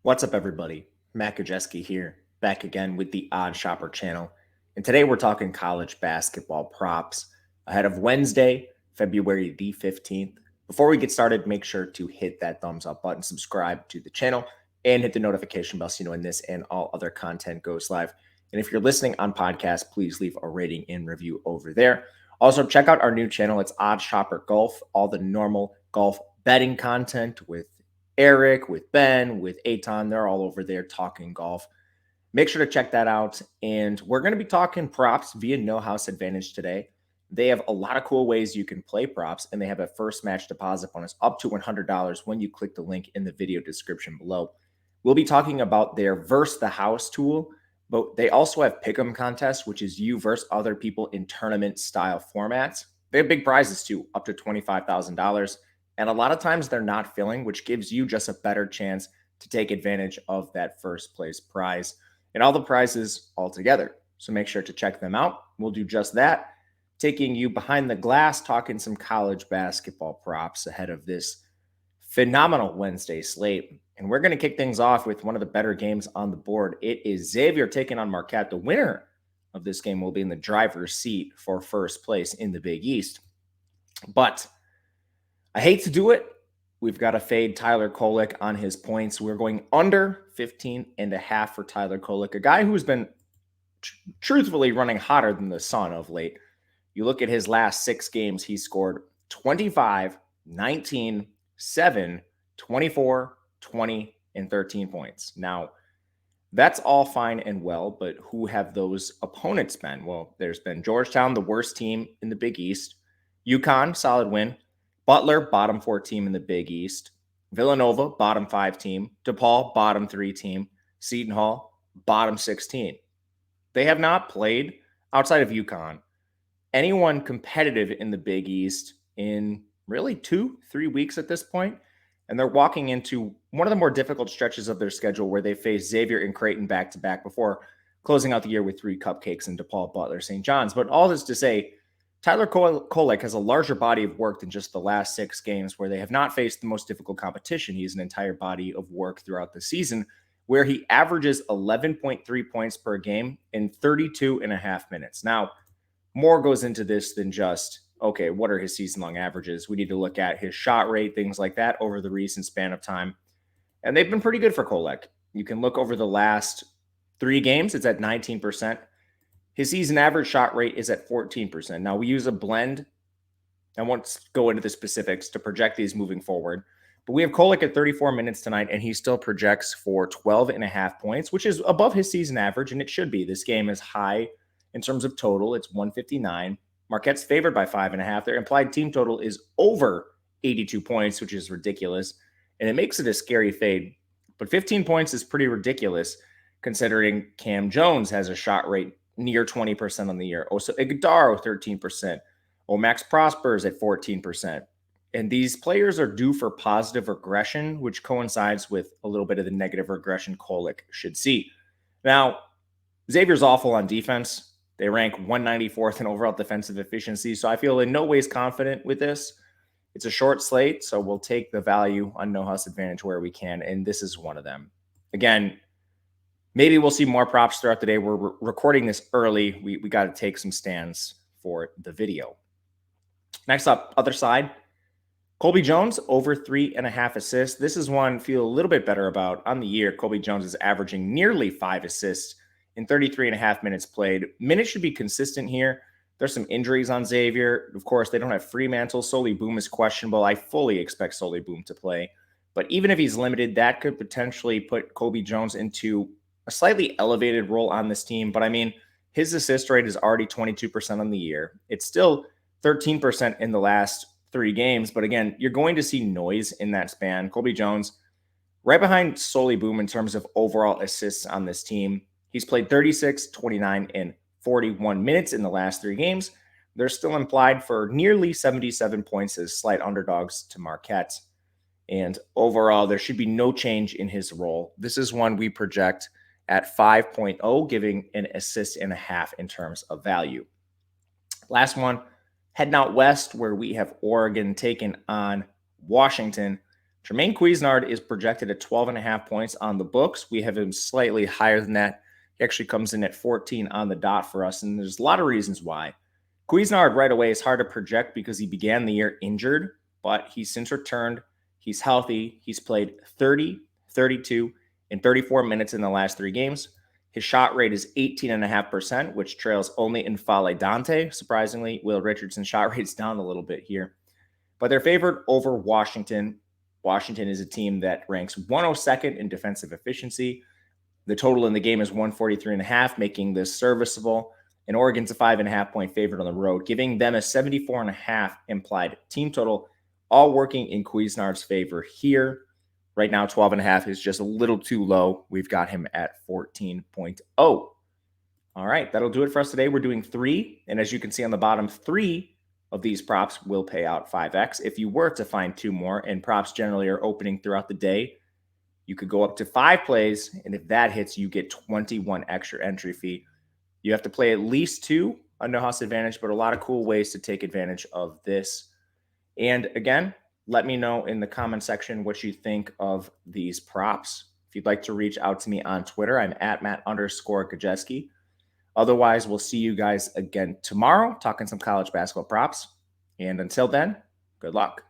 What's up, everybody? Matt Kajeski here, back again with the Odd Shopper channel. And today we're talking college basketball props ahead of Wednesday, February the 15th. Before we get started, make sure to hit that thumbs up button, subscribe to the channel, and hit the notification bell so you know when this and all other content goes live. And if you're listening on podcast, please leave a rating and review over there. Also, check out our new channel. It's Odd Shopper Golf, all the normal golf betting content with Eric, with Ben, with Aton. They're all over there talking golf. Make sure to check that out. And we're going to be talking props via No House Advantage today. They have a lot of cool ways you can play props, and they have a first match deposit bonus up to $100 when you click the link in the video description below. We'll be talking about their Verse the House tool, but they also have Pick'em contests, which is you versus other people in tournament style formats. They have big prizes too, up to $25,000. And a lot of times they're not filling, which gives you just a better chance to take advantage of that first place prize and all the prizes all together. So make sure to check them out. We'll do just that, taking you behind the glass, talking some college basketball props ahead of this phenomenal Wednesday slate. And we're going to kick things off with one of the better games on the board. It is Xavier taking on Marquette. The winner of this game will be in the driver's seat for first place in the Big East. But I hate to do it. We've got to fade Tyler Kolek on his points. We're going under 15.5 for Tyler Kolek, a guy who's been truthfully running hotter than the sun of late. You look at his last 6 games, he scored 25, 19, 7, 24, 20, and 13 points. Now, that's all fine and well, but who have those opponents been? Well, there's been Georgetown, the worst team in the Big East. UConn, solid win. Butler, bottom 4 team in the Big East. Villanova, bottom 5 team. DePaul, bottom 3 team. Seton Hall, bottom 16. They have not played, outside of UConn, anyone competitive in the Big East in really 2-3 weeks at this point. And they're walking into one of the more difficult stretches of their schedule where they face Xavier and Creighton back-to-back before closing out the year with 3 cupcakes in DePaul, Butler, St. John's. But all this to say, Tyler Kolek has a larger body of work than just the last 6 games where they have not faced the most difficult competition. He has an entire body of work throughout the season where he averages 11.3 points per game in 32.5 minutes. Now, more goes into this than just, okay, what are his season-long averages? We need to look at his shot rate, things like that over the recent span of time. And they've been pretty good for Kolek. You can look over the last 3 games, it's at 19%. His season average shot rate is at 14%. Now, we use a blend. I won't go into the specifics to project these moving forward. But we have Kolek at 34 minutes tonight, and he still projects for 12.5 points, which is above his season average, and it should be. This game is high in terms of total. It's 159. Marquette's favored by 5.5. Their implied team total is over 82 points, which is ridiculous. And it makes it a scary fade. But 15 points is pretty ridiculous, considering Cam Jones has a shot rate near 20% on the year. Oso Ighodaro, 13%. Max Prosper's at 14%. And these players are due for positive regression, which coincides with a little bit of the negative regression Kolek should see. Now, Xavier's awful on defense. They rank 194th in overall defensive efficiency, so I feel in no ways confident with this. It's a short slate, so we'll take the value on No House Advantage where we can, and this is one of them. Again, maybe we'll see more props throughout the day. We're recording this early. We got to take some stands for the video. Next up, other side, Colby Jones, over 3.5 assists. This is one I feel a little bit better about. On the year, Colby Jones is averaging nearly 5 assists in 33.5 minutes played. Minutes should be consistent here. There's some injuries on Xavier. Of course, they don't have Fremantle. Solly Boom is questionable. I fully expect Solly Boom to play. But even if he's limited, that could potentially put Colby Jones into a slightly elevated role on this team. But I mean, his assist rate is already 22% on the year. It's still 13% in the last 3 games. But again, you're going to see noise in that span. Colby Jones, right behind Solly Boom in terms of overall assists on this team. He's played 36, 29, and 41 minutes in the last 3 games. They're still implied for nearly 77 points as slight underdogs to Marquette. And overall, there should be no change in his role. This is one we project at 5.0, giving an assist and a half in terms of value. Last one, heading out west where we have Oregon taking on Washington. Jermaine Cuisinart is projected at 12.5 points on the books. We have him slightly higher than that. He actually comes in at 14 on the dot for us, and there's a lot of reasons why. Cuisinart right away is hard to project because he began the year injured, but he's since returned. He's healthy. He's played 30, 32, and 34 minutes in the last 3 games. His shot rate is 18.5%, which trails only N'Faly Dante. Surprisingly, Will Richardson's shot rate's down a little bit here. But they're favored over Washington. Washington is a team that ranks 102nd in defensive efficiency. The total in the game is 143.5, making this serviceable. And Oregon's a 5.5 point favorite on the road, giving them a 74.5 implied team total, all working in Cuisinart's favor here. Right now, 12.5 is just a little too low. We've got him at 14.0. All right, that'll do it for us today. We're doing 3, and as you can see on the bottom, 3 of these props will pay out 5x. If you were to find 2 more, and props generally are opening throughout the day, you could go up to 5 plays, and if that hits, you get 21 extra entry fee. You have to play at least 2 on No House Advantage, but a lot of cool ways to take advantage of this. And again, let me know in the comment section what you think of these props. If you'd like to reach out to me on Twitter, I'm at Matt_Gajeski. Otherwise, we'll see you guys again tomorrow talking some college basketball props. And until then, good luck.